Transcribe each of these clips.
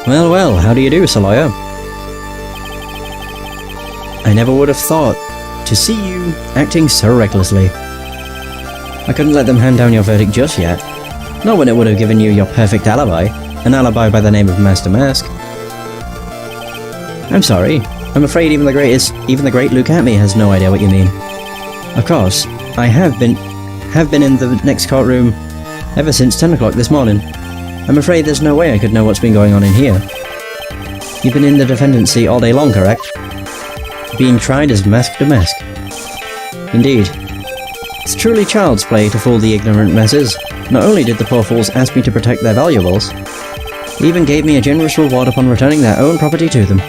Well, well, how do you do, Sir Lawyer? I never would have thought to see you acting so recklessly. I couldn't let them hand down your verdict just yet. Not when it would have given you your perfect alibi. An alibi by the name of Master Mask. I'm sorry. I'm afraid even the great Luke Atme has no idea what you mean. Of course, I have been in the next courtroom ever since 10 o'clock this morning. I'm afraid there's no way I could know what's been going on in here. You've been in the defendant's seat all day long, correct? Being tried as mask to mask. Indeed. It's truly child's play to fool the ignorant masses. Not only did the poor fools ask me to protect their valuables, they even gave me a generous reward upon returning their own property to them.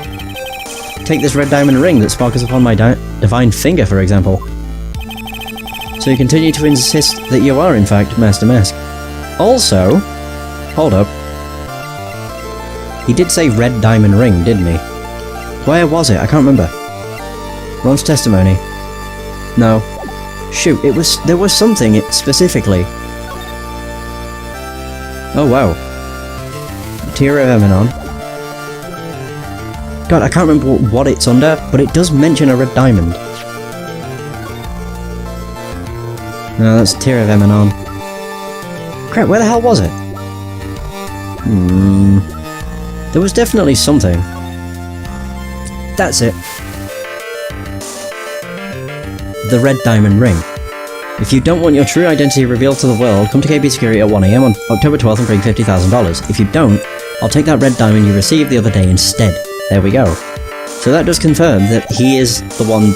Take this red diamond ring that sparkles upon my divine finger, for example. So you continue to insist that you are, in fact, Master Mask. Also... Hold up. He did say red diamond ring, didn't he? Where was it? I can't remember. Ron's testimony. No. Shoot, there was something specifically. Oh wow. Tear of Eminon. God, I can't remember what it's under, but it does mention a red diamond. No, that's Tear of Eminon. Crap, where the hell was it? There was definitely something. That's it. The red diamond ring. If you don't want your true identity revealed to the world, come to KB Security at 1 AM on October 12th and bring $50,000. If you don't, I'll take that red diamond you received the other day instead. There we go. So that does confirm that he is the one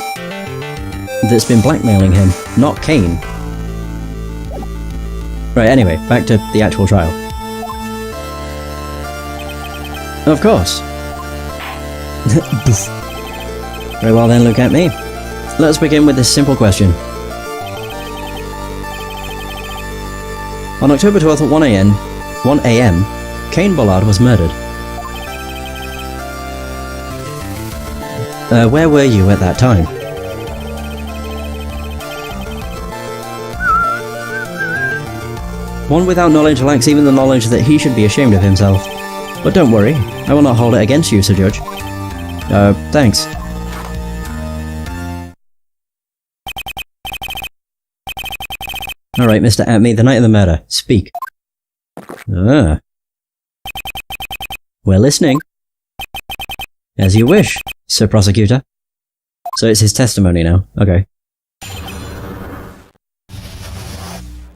that's been blackmailing him, not Kane. Right, anyway, back to the actual trial. Of course. Very well then, look at me. Let's begin with this simple question. On October 12th at 1 AM, Kane Bullard was murdered. Where were you at that time? One without knowledge lacks even the knowledge that he should be ashamed of himself. But don't worry, I will not hold it against you, Sir Judge. Thanks. Alright, Mr. Atme, the night of the murder. Speak. Ah. We're listening. As you wish, Sir Prosecutor. So it's his testimony now. Okay.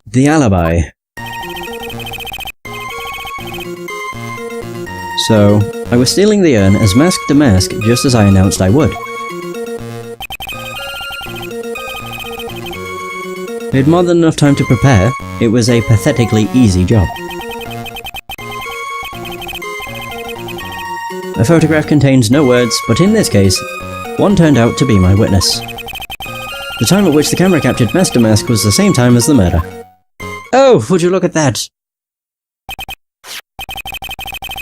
The alibi. So, I was stealing the urn as mask to mask just as I announced I would. I had more than enough time to prepare. It was a pathetically easy job. A photograph contains no words, but in this case, one turned out to be my witness. The time at which the camera captured Mask to Mask was the same time as the murder. Oh, would you look at that?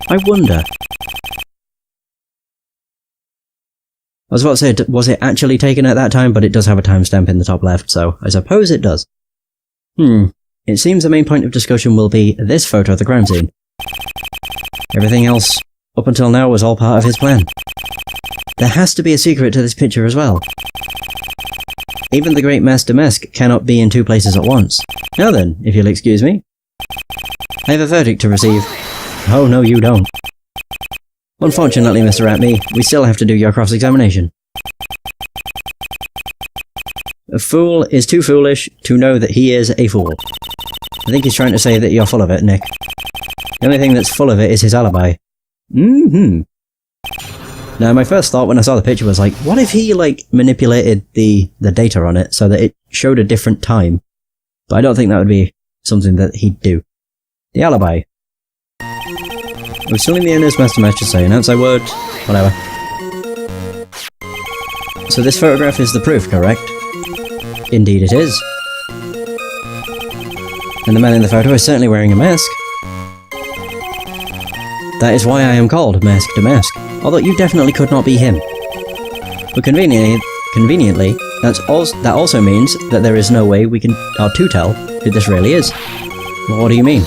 I wonder. I was about to say, was it actually taken at that time, but it does have a timestamp in the top left, so I suppose it does. It seems the main point of discussion will be this photo of the crime scene. Everything else up until now was all part of his plan. There has to be a secret to this picture as well. Even the great Master Mask cannot be in two places at once. Now then, if you'll excuse me. I have a verdict to receive. Oh no, you don't. Unfortunately, Mr. Atme, we still have to do your cross-examination. A fool is too foolish to know that he is a fool. I think he's trying to say that you're full of it, Nick. The only thing that's full of it is his alibi. Now, my first thought when I saw the picture was like, what if he, like, manipulated the data on it so that it showed a different time? But I don't think that would be something that he'd do. The alibi. I was stealing the owner's master match to say, announce I would, whatever. So this photograph is the proof, correct? Indeed it is. And the man in the photo is certainly wearing a mask. That is why I am called Mask to Mask, although you definitely could not be him. But conveniently, that also means that there is no way we can to tell who this really is. Well, what do you mean?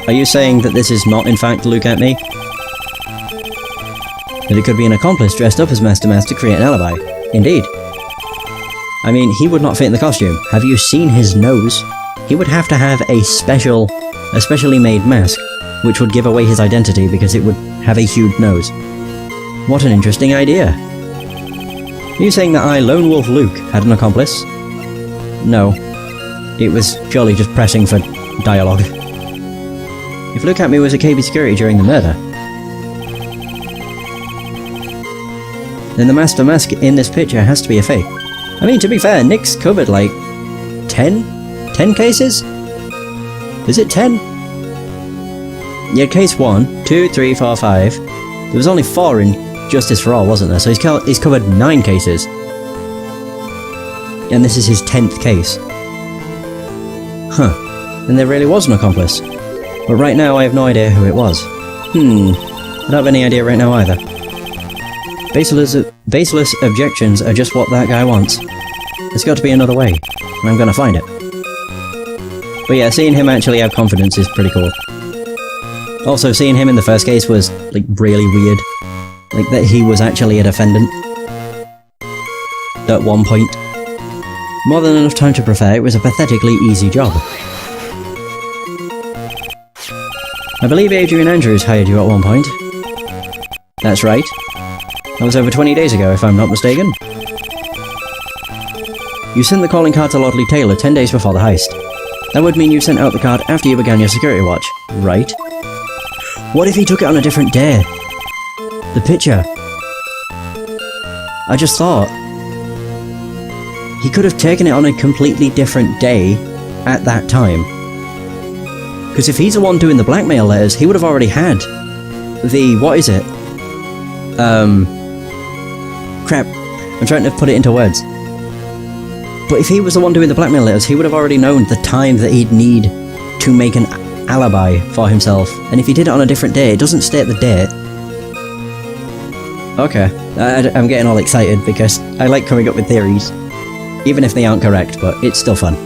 Are you saying that this is not in fact Luke at me? That it could be an accomplice dressed up as Master Mask to create an alibi? Indeed. I mean, he would not fit in the costume. Have you seen his nose? He would have to have a specially made mask, which would give away his identity because it would have a huge nose. What an interesting idea. Are you saying that I, Lone Wolf Luke, had an accomplice? No. It was purely just pressing for dialogue. If Luke at me was a KB security during the murder, then the Master Mask in this picture has to be a fake. I mean, to be fair, Nick's covered like 10 cases? Is it 10? Yeah, case 1, 2, 3, 4, 5. There was only 4 in Justice for All, wasn't there? So he's covered 9 cases. And this is his 10th case. Huh. And there really was an accomplice. But right now I have no idea who it was. I don't have any idea right now either. Baseless objections are just what that guy wants. There's got to be another way, and I'm gonna find it. But yeah, seeing him actually have confidence is pretty cool. Also, seeing him in the first case was, like, really weird. Like, that he was actually a defendant. At one point. More than enough time to prepare, it was a pathetically easy job. I believe Adrian Andrews hired you at one point. That's right. That was over 20 days ago, if I'm not mistaken. You sent the calling card to Lord Lee Taylor 10 days before the heist. That would mean you sent out the card after you began your security watch, right? What if he took it on a different day? The picture. I just thought... he could have taken it on a completely different day at that time. Because if he's the one doing the blackmail letters, he would have already had the... what is it? Crap. I'm trying to put it into words. But if he was the one doing the blackmail letters, he would have already known the time that he'd need to make an alibi for himself. And if he did it on a different day, it doesn't state the date. Okay. I'm getting all excited because I like coming up with theories. Even if they aren't correct, but it's still fun.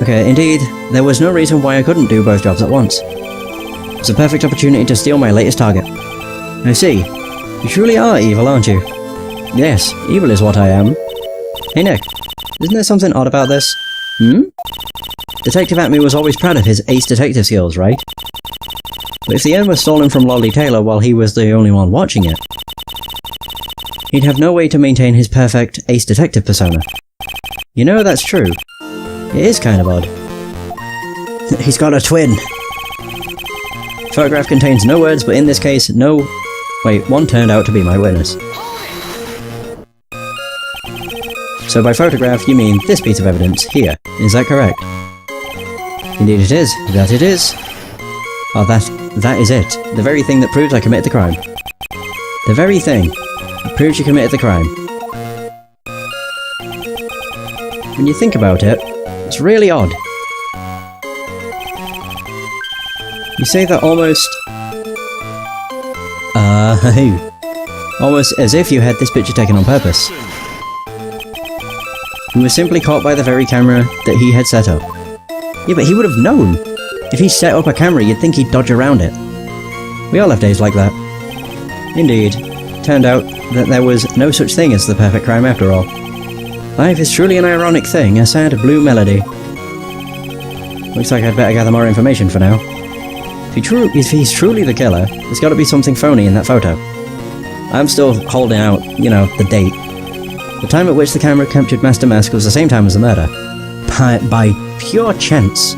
Okay, indeed, there was no reason why I couldn't do both jobs at once. It's a perfect opportunity to steal my latest target. I see. You truly are evil, aren't you? Yes, evil is what I am. Hey Nick, isn't there something odd about this? Detective Atme was always proud of his ace detective skills, right? But if the end was stolen from Lolly Taylor while he was the only one watching it, he'd have no way to maintain his perfect ace detective persona. You know, that's true. It is kind of odd. He's got a twin! Photograph contains no words, but in this case, no... wait, one turned out to be my witness. So by photograph, you mean this piece of evidence here, is that correct? Indeed it is. That it is. Oh, that is it. The very thing that proves I committed the crime. The very thing that proves you committed the crime. When you think about it, it's really odd. You say that almost... almost as if you had this picture taken on purpose. He was simply caught by the very camera that he had set up. Yeah, but he would have known! If he set up a camera, you'd think he'd dodge around it. We all have days like that. Indeed. Turned out that there was no such thing as the perfect crime after all. Life is truly an ironic thing, a sad blue melody. Looks like I'd better gather more information for now. If he's truly the killer, there's got to be something phony in that photo. I'm still holding out, you know, the date. The time at which the camera captured Master Mask was the same time as the murder. By pure chance.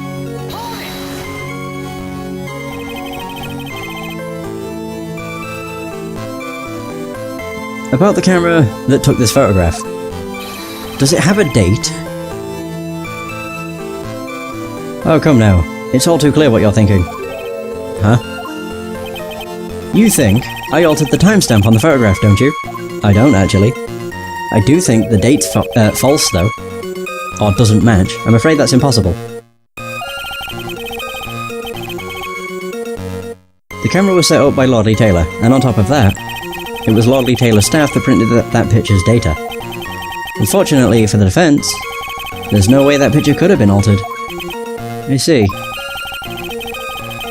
About the camera that took this photograph. Does it have a date? Oh, come now. It's all too clear what you're thinking. Huh? You think I altered the timestamp on the photograph, don't you? I don't, actually. I do think the date's false, though. Or doesn't match. I'm afraid that's impossible. The camera was set up by Lord Lee Taylor, and on top of that, it was Lord Lee Taylor's staff that printed that picture's data. Unfortunately for the defense, there's no way that picture could have been altered. I see.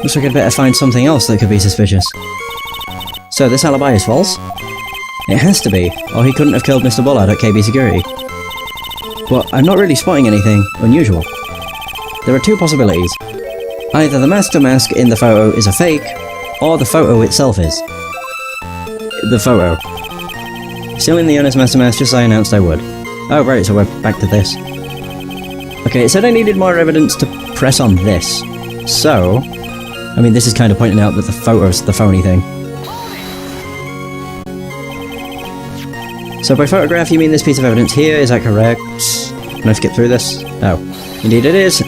Looks like I'd better find something else that could be suspicious. So this alibi is false? It has to be, or he couldn't have killed Mr. Bullard at KB Security. But I'm not really spotting anything unusual. There are two possibilities. Either the master mask in the photo is a fake, or the photo itself is. The photo. Still in the honest master mask, just as I announced I would. Oh right, so we're back to this. Okay, it said I needed more evidence to press on this. So, I mean, this is kind of pointing out that the photo's the phony thing. So by photograph you mean this piece of evidence here, is that correct? Can I skip through this? No. Indeed it is.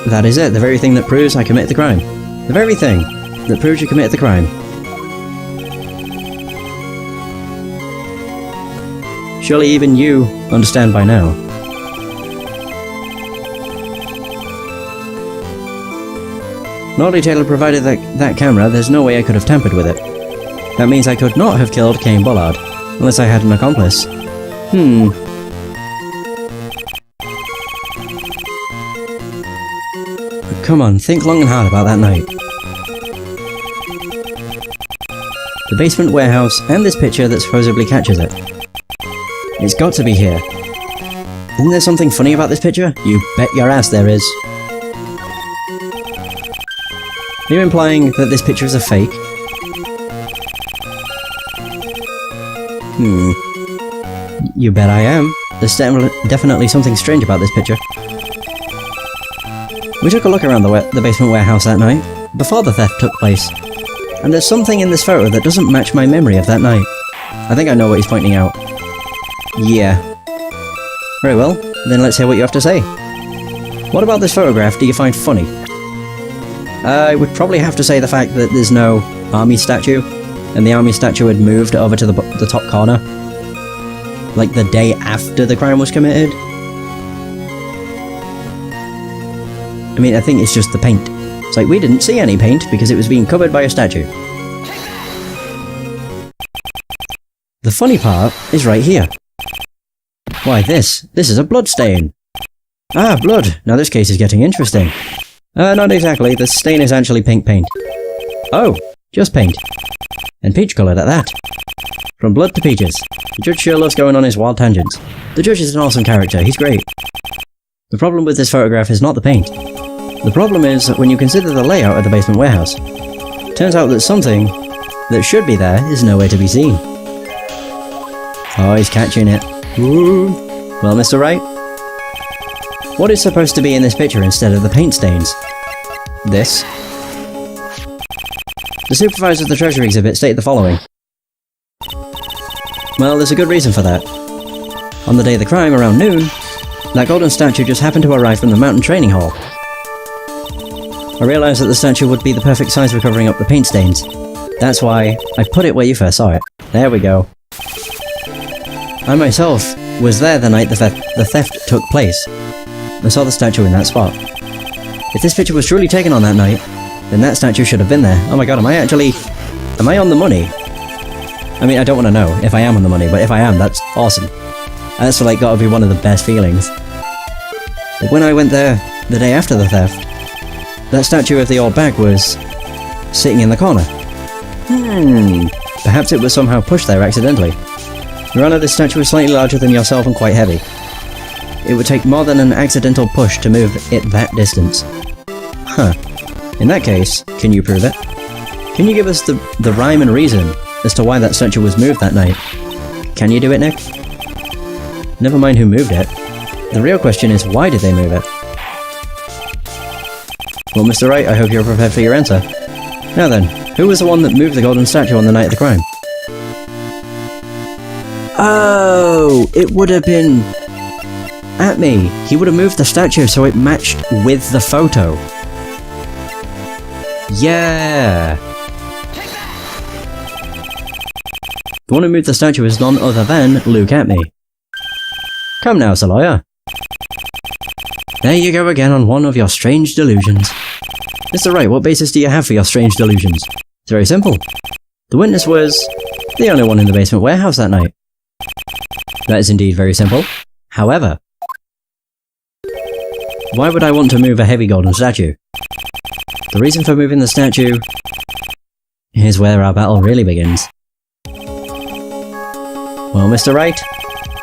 That is it, the very thing that proves I committed the crime. The very thing that proves you committed the crime. Surely even you understand by now. Naughty Taylor provided that camera, there's no way I could have tampered with it. That means I could not have killed Cain Bullard, unless I had an accomplice. But come on, think long and hard about that night. The basement warehouse, and this picture that supposedly catches it. It's got to be here. Isn't there something funny about this picture? You bet your ass there is. Are you implying that this picture is a fake? You bet I am. There's definitely something strange about this picture. We took a look around the basement warehouse that night, before the theft took place, and there's something in this photo that doesn't match my memory of that night. I think I know what he's pointing out. Yeah. Very well, then let's hear what you have to say. What about this photograph do you find funny? I would probably have to say the fact that there's no army statue, and the army statue had moved over to the top corner. Like the day after the crime was committed. I mean, I think it's just the paint. It's like, we didn't see any paint because it was being covered by a statue. The funny part is right here. Why this is a blood stain. Ah, blood. Now this case is getting interesting. Not exactly. The stain is actually pink paint. Oh, just paint. And peach coloured at that. From blood to peaches. The judge sure loves going on his wild tangents. The judge is an awesome character. He's great. The problem with this photograph is not the paint. The problem is that when you consider the layout of the basement warehouse, turns out that something that should be there is nowhere to be seen. Oh, he's catching it. Ooh. Well, Mr. Wright? What is supposed to be in this picture instead of the paint stains? This. The supervisor of the treasure exhibit stated the following. Well, there's a good reason for that. On the day of the crime, around noon, that golden statue just happened to arrive from the mountain training hall. I realised that the statue would be the perfect size for covering up the paint stains. That's why I put it where you first saw it. There we go. I myself was there the night the theft took place. I saw the statue in that spot. If this picture was truly taken on that night, then that statue should have been there. Oh my god, am I on the money? I mean, I don't want to know if I am on the money, but if I am, that's awesome. That's like gotta be one of the best feelings. But when I went there, the day after the theft, that statue of the old bag was sitting in the corner. Perhaps it was somehow pushed there accidentally. Your Honor, this statue is slightly larger than yourself and quite heavy. It would take more than an accidental push to move it that distance. Huh. In that case, can you prove it? Can you give us the rhyme and reason as to why that statue was moved that night? Can you do it, Nick? Never mind who moved it. The real question is, why did they move it? Well, Mr. Wright, I hope you're prepared for your answer. Now then, who was the one that moved the golden statue on the night of the crime? Oh, it would have been... at me. He would have moved the statue so it matched with the photo. Yeah. The one who moved the statue is none other than Luke Atme. Come now, Sir Lawyer. There you go again on one of your strange delusions. Mr. Wright, what basis do you have for your strange delusions? It's very simple. The witness was the only one in the basement warehouse that night. That is indeed very simple. However, why would I want to move a heavy golden statue? The reason for moving the statue... Here's where our battle really begins. Well, Mr. Wright,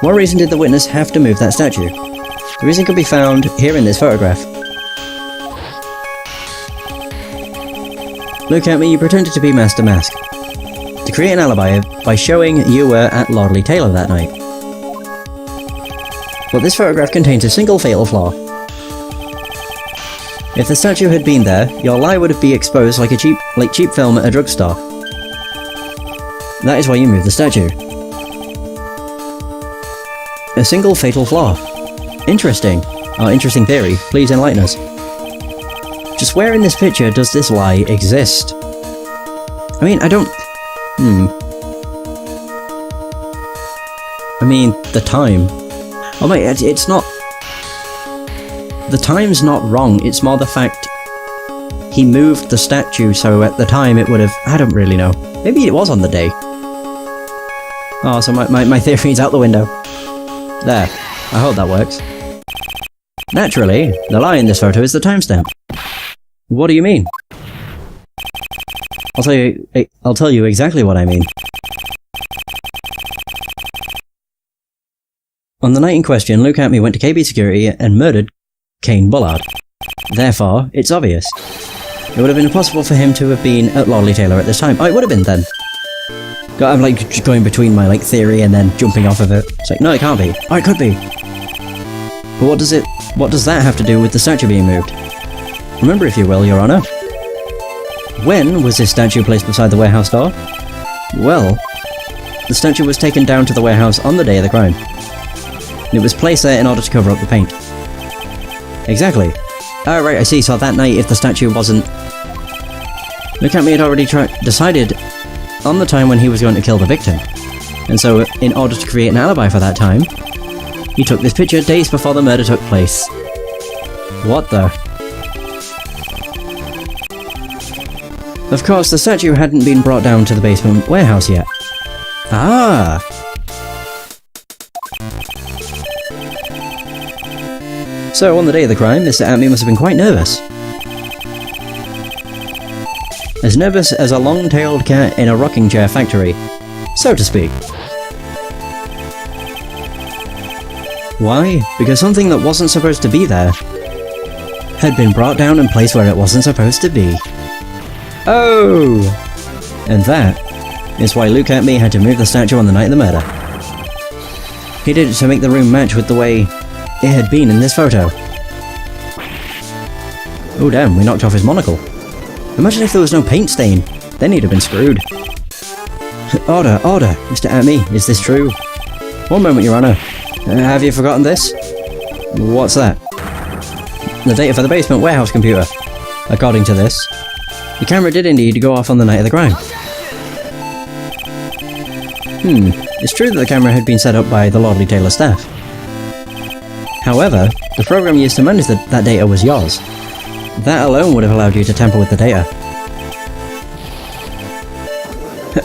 what reason did the witness have to move that statue? The reason could be found here in this photograph. Look at me, you pretended to be Master Mask. To create an alibi by showing you were at Lordley Taylor that night. But this photograph contains a single fatal flaw. If the statue had been there, your lie would be exposed like cheap film at a drugstore. That is why you moved the statue. A single fatal flaw. Interesting. Our interesting theory. Please enlighten us. Just where in this picture does this lie exist? I mean, I don't... I mean, the time. Oh mate, it's not... The time's not wrong, it's more the fact he moved the statue, so at the time it would have... I don't really know. Maybe it was on the day. Oh, so my theory's out the window. There. I hope that works. Naturally, the lie in this photo is the timestamp. What do you mean? I'll tell you exactly what I mean. On the night in question, Luke Atme went to KB Security and murdered Kane Bullard. Therefore, it's obvious. It would have been impossible for him to have been at Lordley Taylor at this time. Oh, it would have been then. I'm like just going between my theory and then jumping off of it. It's like, no, it can't be. Oh, it could be. But what does that have to do with the statue being moved? Remember, if you will, Your Honor. When was this statue placed beside the warehouse door? Well, the statue was taken down to the warehouse on the day of the crime. It was placed there in order to cover up the paint. Exactly. Oh right, I see, so that night if the statue wasn't... Look at me, had already decided on the time when he was going to kill the victim. And so, in order to create an alibi for that time, he took this picture days before the murder took place. What the... Of course, the statue hadn't been brought down to the basement warehouse yet. Ah! So, on the day of the crime, Mr. Atme must have been quite nervous. As nervous as a long-tailed cat in a rocking chair factory, so to speak. Why? Because something that wasn't supposed to be there had been brought down and placed where it wasn't supposed to be. Oh! And that is why Luke Atme had to move the statue on the night of the murder. He did it to make the room match with the way it had been in this photo. Oh damn, we knocked off his monocle. Imagine if there was no paint stain. Then he'd have been screwed. Order, order, Mr. Atme, is this true? One moment, Your Honor. Have you forgotten this? What's that? The data for the basement warehouse computer. According to this, the camera did indeed go off on the night of the crime. It's true that the camera had been set up by the Lordley Taylor staff. However, the program used to manage that data was yours. That alone would have allowed you to tamper with the data.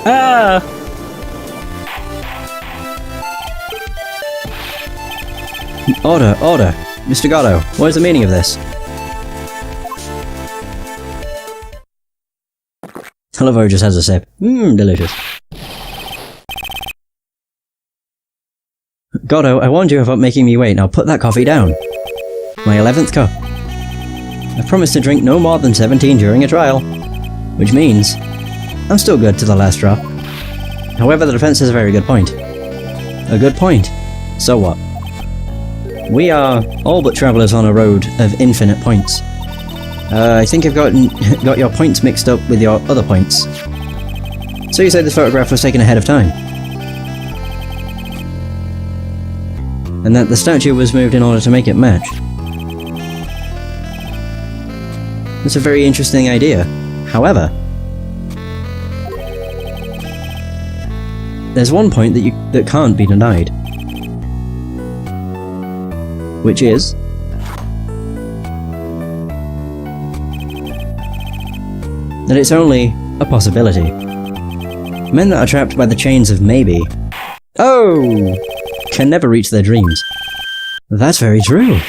Ah! Order, order! Mr. Godot, what is the meaning of this? Oliver just has a sip. Delicious. Godot, I warned you about making me wait, now put that coffee down. My 11th cup. I promised to drink no more than 17 during a trial. Which means, I'm still good to the last drop. However, the defense has a very good point. A good point? So what? We are all but travelers on a road of infinite points. I think I've got your points mixed up with your other points. So you say this photograph was taken ahead of time? And that the statue was moved in order to make it match? That's a very interesting idea. However, there's one point that can't be denied. Which is that it's only a possibility. Men that are trapped by the chains of maybe, can never reach their dreams. That's very true.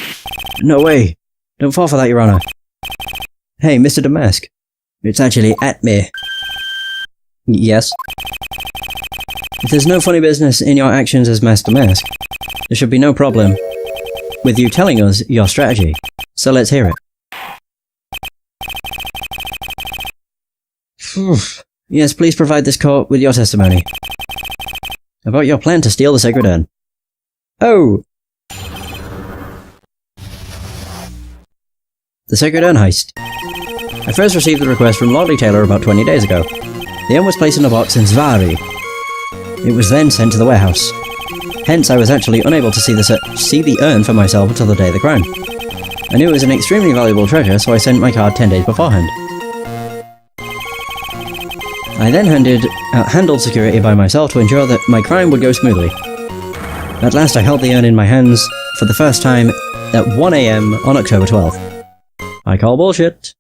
No way. Don't fall for that, Your Honor. Hey, Mr. Damask. It's actually at me. Yes? If there's no funny business in your actions as Master Mask, there should be no problem with you telling us your strategy. So let's hear it. Yes, please provide this court with your testimony. About your plan to steal the sacred urn. Oh! The sacred urn heist. I first received the request from Lordly Taylor about 20 days ago. The urn was placed in a box in Zvari. It was then sent to the warehouse. Hence, I was actually unable to see the urn for myself until the day of the crime. I knew it was an extremely valuable treasure, so I sent my card 10 days beforehand. I then handled security by myself to ensure that my crime would go smoothly. At last I held the urn in my hands for the first time at 1 AM on October 12th. I call bullshit.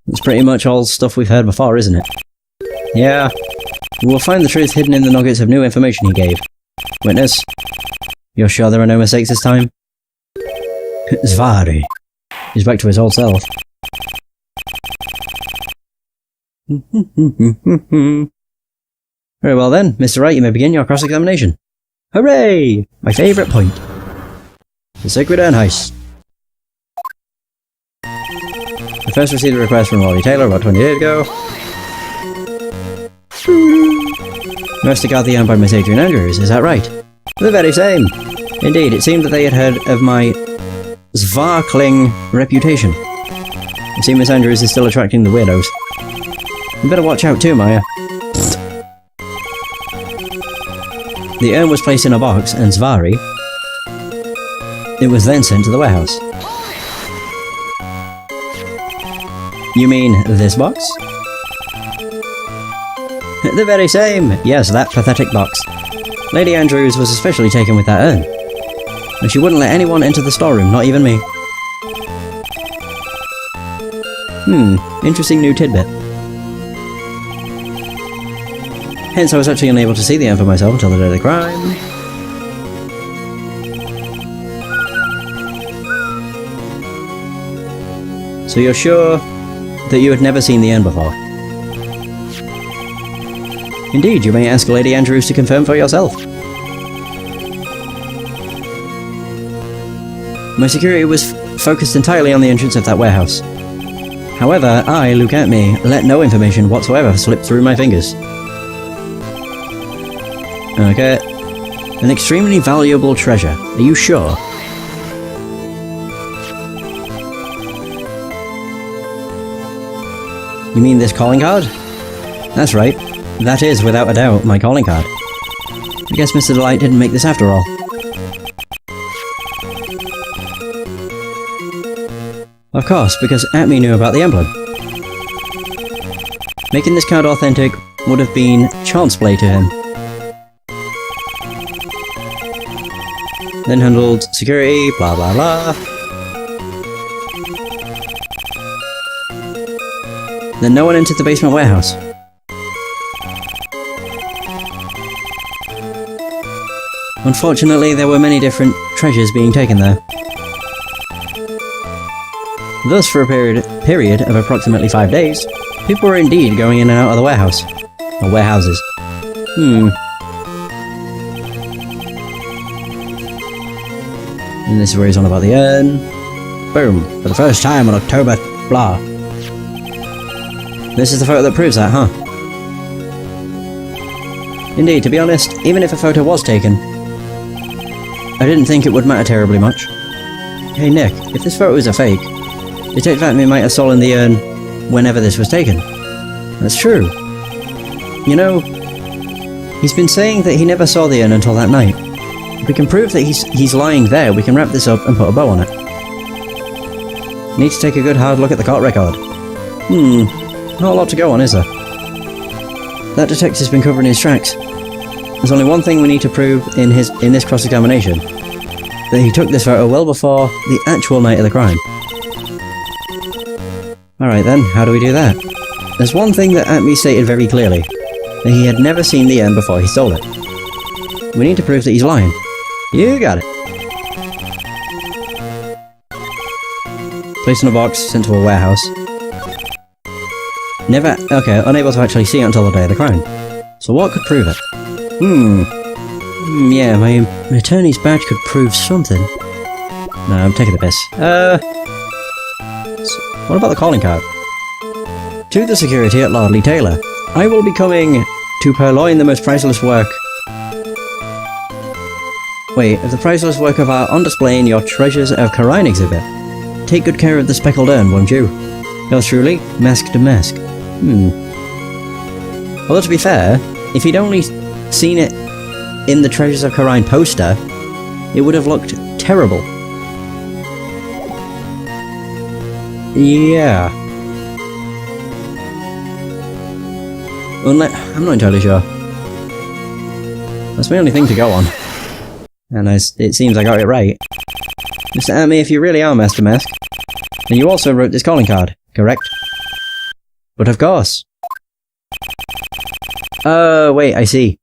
It's pretty much all stuff we've heard before, isn't it? Yeah. We will find the truth hidden in the nuggets of new information he gave. Witness, you're sure there are no mistakes this time? Zvari. He's back to his old self. Very well then, Mr. Wright, you may begin your cross-examination. Hooray! My favourite point. The Sacred Urn Heist. I first received a request from Lordly Taylor about 20 days ago. You have to guard the urn by Miss Adrian Andrews, is that right? The very same. Indeed, it seemed that they had heard of my Zvarkling reputation. I see Miss Andrews is still attracting the weirdos. You better watch out too, Maya. The urn was placed in a box, and Zvari... It was then sent to the warehouse. You mean this box? The very same! Yes, that pathetic box. Lady Andrews was especially taken with that urn. And she wouldn't let anyone enter the storeroom, not even me. Interesting new tidbit. Hence, I was actually unable to see the urn for myself until the day of the crime. So you're sure that you had never seen the urn before? Indeed, you may ask Lady Andrews to confirm for yourself. My security was focused entirely on the entrance of that warehouse. However, I, Lucatme, let no information whatsoever slip through my fingers. Okay. An extremely valuable treasure. Are you sure? You mean this calling card? That's right. That is, without a doubt, my calling card. I guess Mr. Delight didn't make this after all. Of course, because Atme knew about the emblem. Making this card authentic would have been chance play to him. Then handled security, blah blah blah. Then no one entered the basement warehouse. Unfortunately, there were many different treasures being taken there. Thus, for a period of approximately 5 days, people were indeed going in and out of the warehouse. Or warehouses. And this is where he's on about the urn. Boom. For the first time on October... blah. This is the photo that proves that, huh? Indeed, to be honest, even if a photo was taken, I didn't think it would matter terribly much. Hey Nick, if this photo is a fake, Detective Atme might have stolen the urn whenever this was taken. That's true. You know, he's been saying that he never saw the urn until that night. If we can prove that he's lying there, we can wrap this up and put a bow on it. Need to take a good hard look at the court record. Not a lot to go on, is there? That detective's been covering his tracks. There's only one thing we need to prove in this cross-examination. That he took this photo well before the actual night of the crime. Alright then, how do we do that? There's one thing that Atme stated very clearly. That he had never seen the urn before he stole it. We need to prove that he's lying. You got it. Placed in a box, sent to a warehouse. Never... Okay, unable to actually see it until the day of the crime. So what could prove it? Yeah, my attorney's badge could prove something. No, I'm taking the piss. What about the calling card? To the security at Lardley Taylor. I will be coming to purloin the most priceless work... Wait, of the priceless work of art on display in your Treasures of Carine exhibit. Take good care of the speckled urn, won't you? Yours truly, Mask to Mask. Although to be fair, if he'd only seen it in the Treasures of Carine poster, it would have looked terrible. Yeah. I'm not entirely sure. That's my only thing to go on. And it seems I got it right. Mr. Amy, if you really are Master Mask, then you also wrote this calling card, correct? But of course. Wait, I see.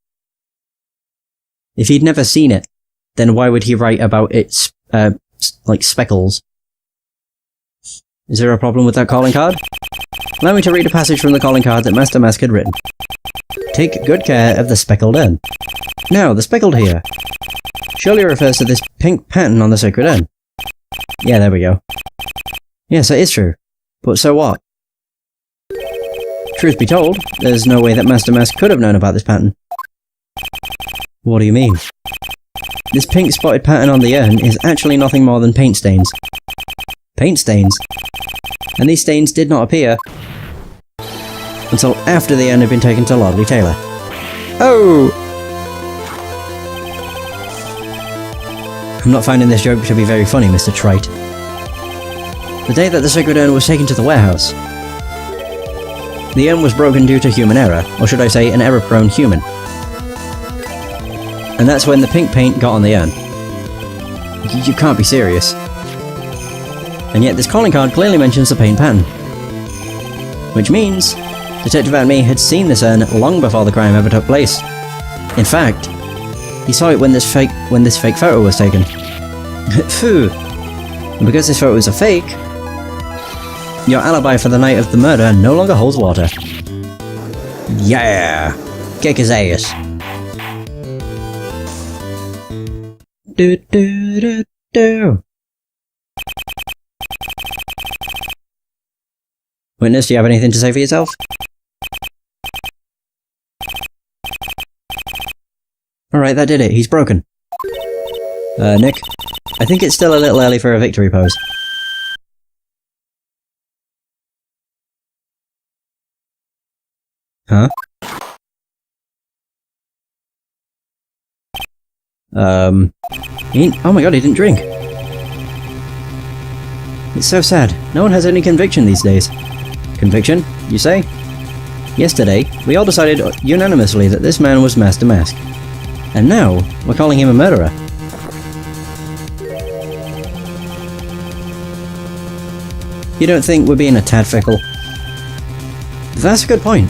If he'd never seen it, then why would he write about its, like, speckles? Is there a problem with that calling card? Allow me to read a passage from the calling card that Master Mask had written. Take good care of the speckled urn. Now, the speckled here. Surely refers to this pink pattern on the sacred urn. Yeah, there we go. Yes, it is true. But so what? Truth be told, there's no way that Master Mask could have known about this pattern. What do you mean? This pink spotted pattern on the urn is actually nothing more than paint stains. Paint stains? And these stains did not appear until after the urn had been taken to Lardley Taylor. Oh! I'm not finding this joke to be very funny, Mr. Trite. The day that the sacred urn was taken to the warehouse, the urn was broken due to human error, or should I say, an error-prone human. And that's when the pink paint got on the urn. You can't be serious. And yet this calling card clearly mentions the paint pattern. Which means, Detective Adme had seen this urn long before the crime ever took place. In fact, he saw it when this fake photo was taken. Phew! And because this photo is a fake, your alibi for the night of the murder no longer holds water. Yeah! Kick his ass. Do do do do. Witness, do you have anything to say for yourself? Alright, that did it. He's broken. Nick? I think it's still a little early for a victory pose. Huh? Oh my god, he didn't drink! It's so sad. No one has any conviction these days. Conviction, you say? Yesterday, we all decided unanimously that this man was Master Mask. And now, we're calling him a murderer. You don't think we're being a tad fickle? That's a good point.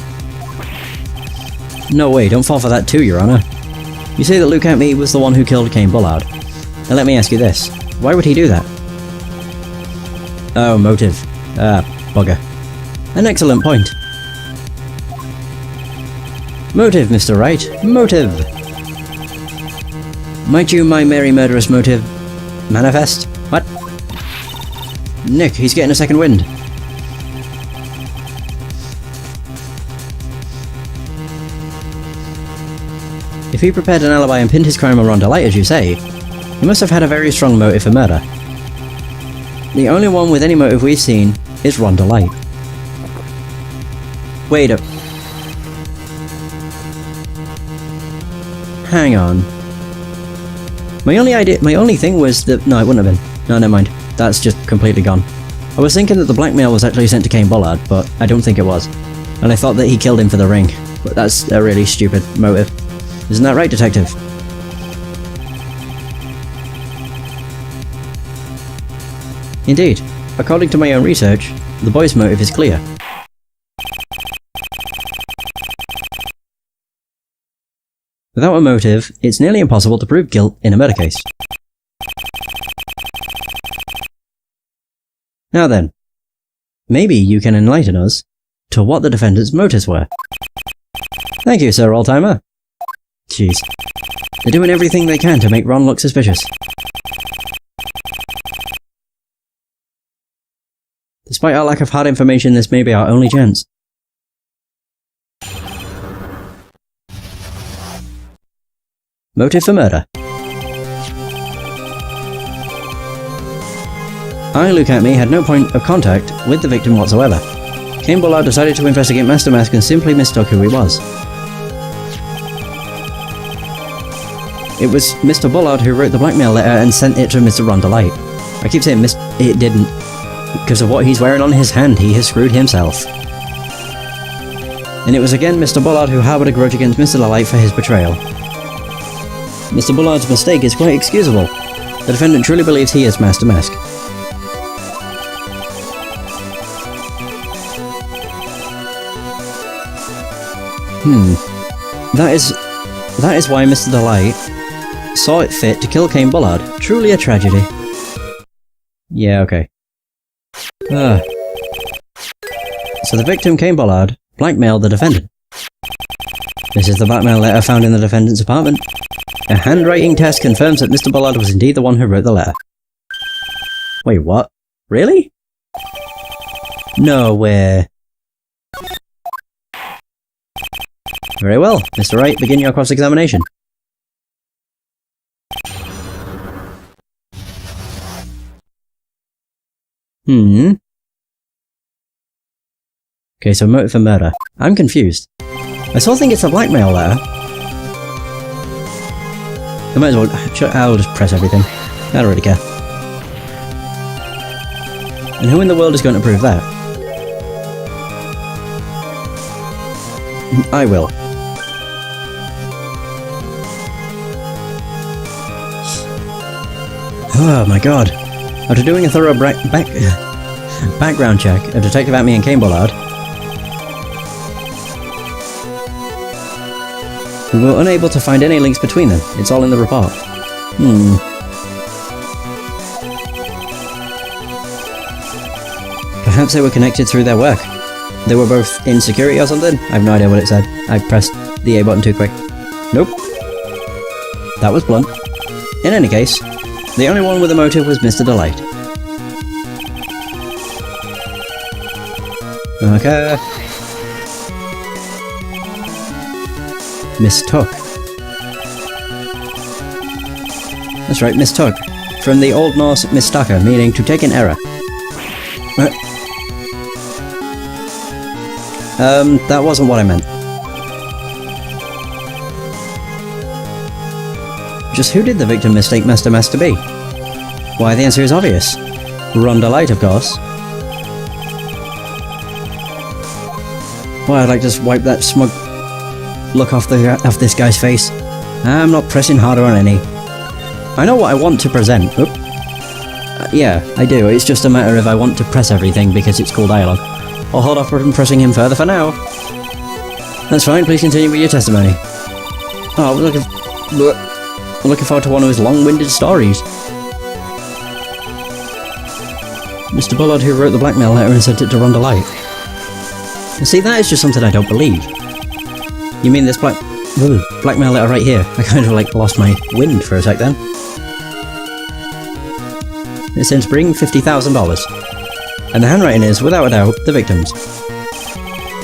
No way, don't fall for that too, Your Honor. You say that Luke Atme was the one who killed Cain Bullard. Now let me ask you this. Why would he do that? Oh, motive. Ah, bugger. An excellent point. Motive, Mr. Wright. Motive! Might you, my merry murderous motive, manifest? What? Nick, he's getting a second wind. If he prepared an alibi and pinned his crime on Rhonda Light, as you say, he must have had a very strong motive for murder. The only one with any motive we've seen is Rhonda Light. Wait up. Hang on. My only thing was that... No, it wouldn't have been. No, never mind. That's just completely gone. I was thinking that the blackmail was actually sent to Cain Bullard, but I don't think it was. And I thought that he killed him for the ring. But that's a really stupid motive. Isn't that right, Detective? Indeed. According to my own research, the boy's motive is clear. Without a motive, it's nearly impossible to prove guilt in a murder case. Now then, maybe you can enlighten us to what the defendant's motives were. Thank you, Sir Oldtimer. Jeez. They're doing everything they can to make Ron look suspicious. Despite our lack of hard information, this may be our only chance. Motive for murder. I, Luke Atme, had no point of contact with the victim whatsoever. Cain Bullard decided to investigate Master Mask and simply mistook who he was. It was Mr. Bullard who wrote the blackmail letter and sent it to Mr. Ron Delight. I keep saying it didn't. Because of what he's wearing on his hand, he has screwed himself. And it was again Mr. Bullard who harboured a grudge against Mr. Delight for his betrayal. Mr. Bullard's mistake is quite excusable. The defendant truly believes he is Master Mask. That is why Mr. Delight saw it fit to kill Cain Bullard. Truly a tragedy. Yeah, okay. So the victim, Cain Bullard, blackmailed the defendant. This is the blackmail letter found in the defendant's apartment. A handwriting test confirms that Mr. Bullard was indeed the one who wrote the letter. Wait, what? Really? No way. Very well, Mr. Wright, begin your cross-examination. Okay, so motive for murder. I'm confused. I still think it's a blackmail letter. I might as well... I'll just press everything. I don't really care. And who in the world is going to prove that? I will. Oh my god. After doing a thorough background check of Detective Atme and Cain Bullard, we were unable to find any links between them. It's all in the report. Perhaps they were connected through their work. They were both in security or something? I have no idea what it said. I pressed the A button too quick. Nope. That was blunt. In any case, the only one with a motive was Mr. Delight. Okay. Mistook. That's right, mistook. From the Old Norse mistaka, meaning to take an error. That wasn't what I meant. Just who did the victim mistake Master Mask to be? Why, the answer is obvious. Ron Delight, of course. Why, I'd like to just wipe that smug look off this guy's face. I'm not pressing harder on any. I know what I want to present. Yeah, I do. It's just a matter of I want to press everything because it's cool dialogue. I'll hold off from pressing him further for now. That's fine, please continue with your testimony. Oh, I'm looking forward to one of his long-winded stories. Mr. Bullard who wrote the blackmail letter and sent it to Ron Delight. See, that is just something I don't believe. You mean this blackmail letter right here? I kind of lost my wind for a sec then. It says bring $50,000. And the handwriting is, without a doubt, the victim's.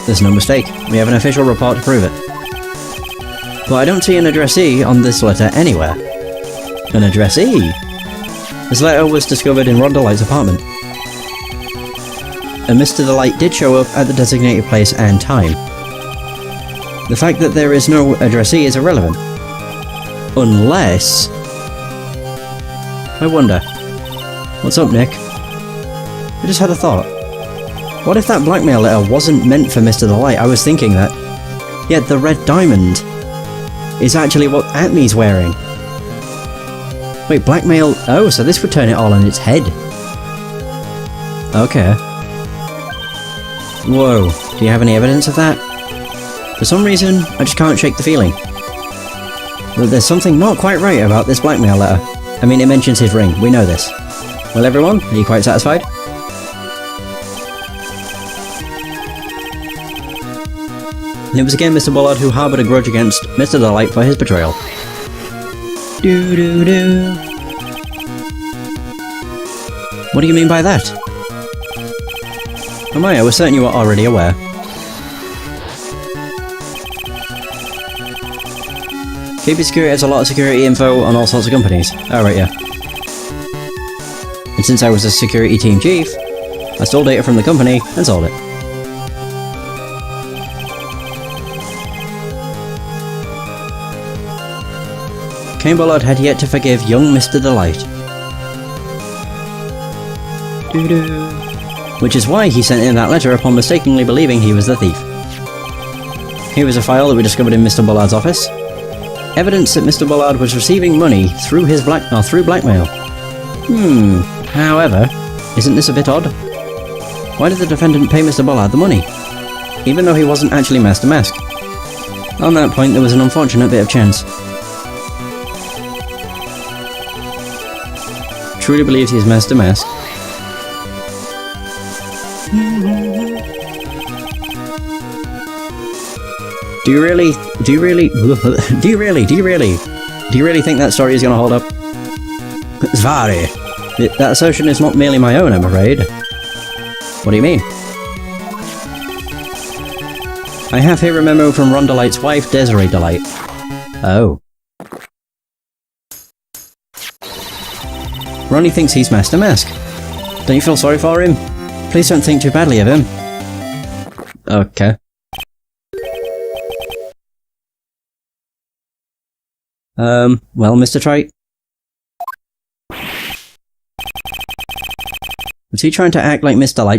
There's no mistake. We have an official report to prove it. But I don't see an addressee on this letter anywhere. An addressee? This letter was discovered in Ron Delight's apartment. And Mr. Delight did show up at the designated place and time. The fact that there is no addressee is irrelevant. Unless... I wonder. What's up, Nick? I just had a thought. What if that blackmail letter wasn't meant for Mr. Delight? I was thinking that. Yet the red diamond is actually what Atme's wearing. Wait, blackmail... Oh, so this would turn it all on its head. Okay. Whoa, do you have any evidence of that? For some reason, I just can't shake the feeling. But there's something not quite right about this blackmail letter. I mean, it mentions his ring, we know this. Well everyone, are you quite satisfied? And it was again Mr. Bullard who harboured a grudge against Mr. Delight for his betrayal. Doo-doo-doo. What do you mean by that? Oh my, I was certain you were already aware. KB Security has a lot of security info on all sorts of companies. Oh right, yeah. And since I was a security team chief, I stole data from the company and sold it. Cain Bullard had yet to forgive young Mr. Delight. Doo-doo. Which is why he sent in that letter upon mistakenly believing he was the thief. Here was a file that we discovered in Mr. Bullard's office. Evidence that Mr. Bullard was receiving money through blackmail. However, isn't this a bit odd? Why did the defendant pay Mr. Bullard the money, even though he wasn't actually Master Mask? On that point, there was an unfortunate bit of chance. Truly believes he's Master Mask. Do you really think that story is going to hold up? Zvari, that assertion is not merely my own, I'm afraid. What do you mean? I have here a memo from Ron Delight's wife, Desiree Delight. Oh. Ronnie thinks he's Master Mask. Don't you feel sorry for him? Please don't think too badly of him. Okay. Well, Mr. Trite? Was he trying to act like Mr. Light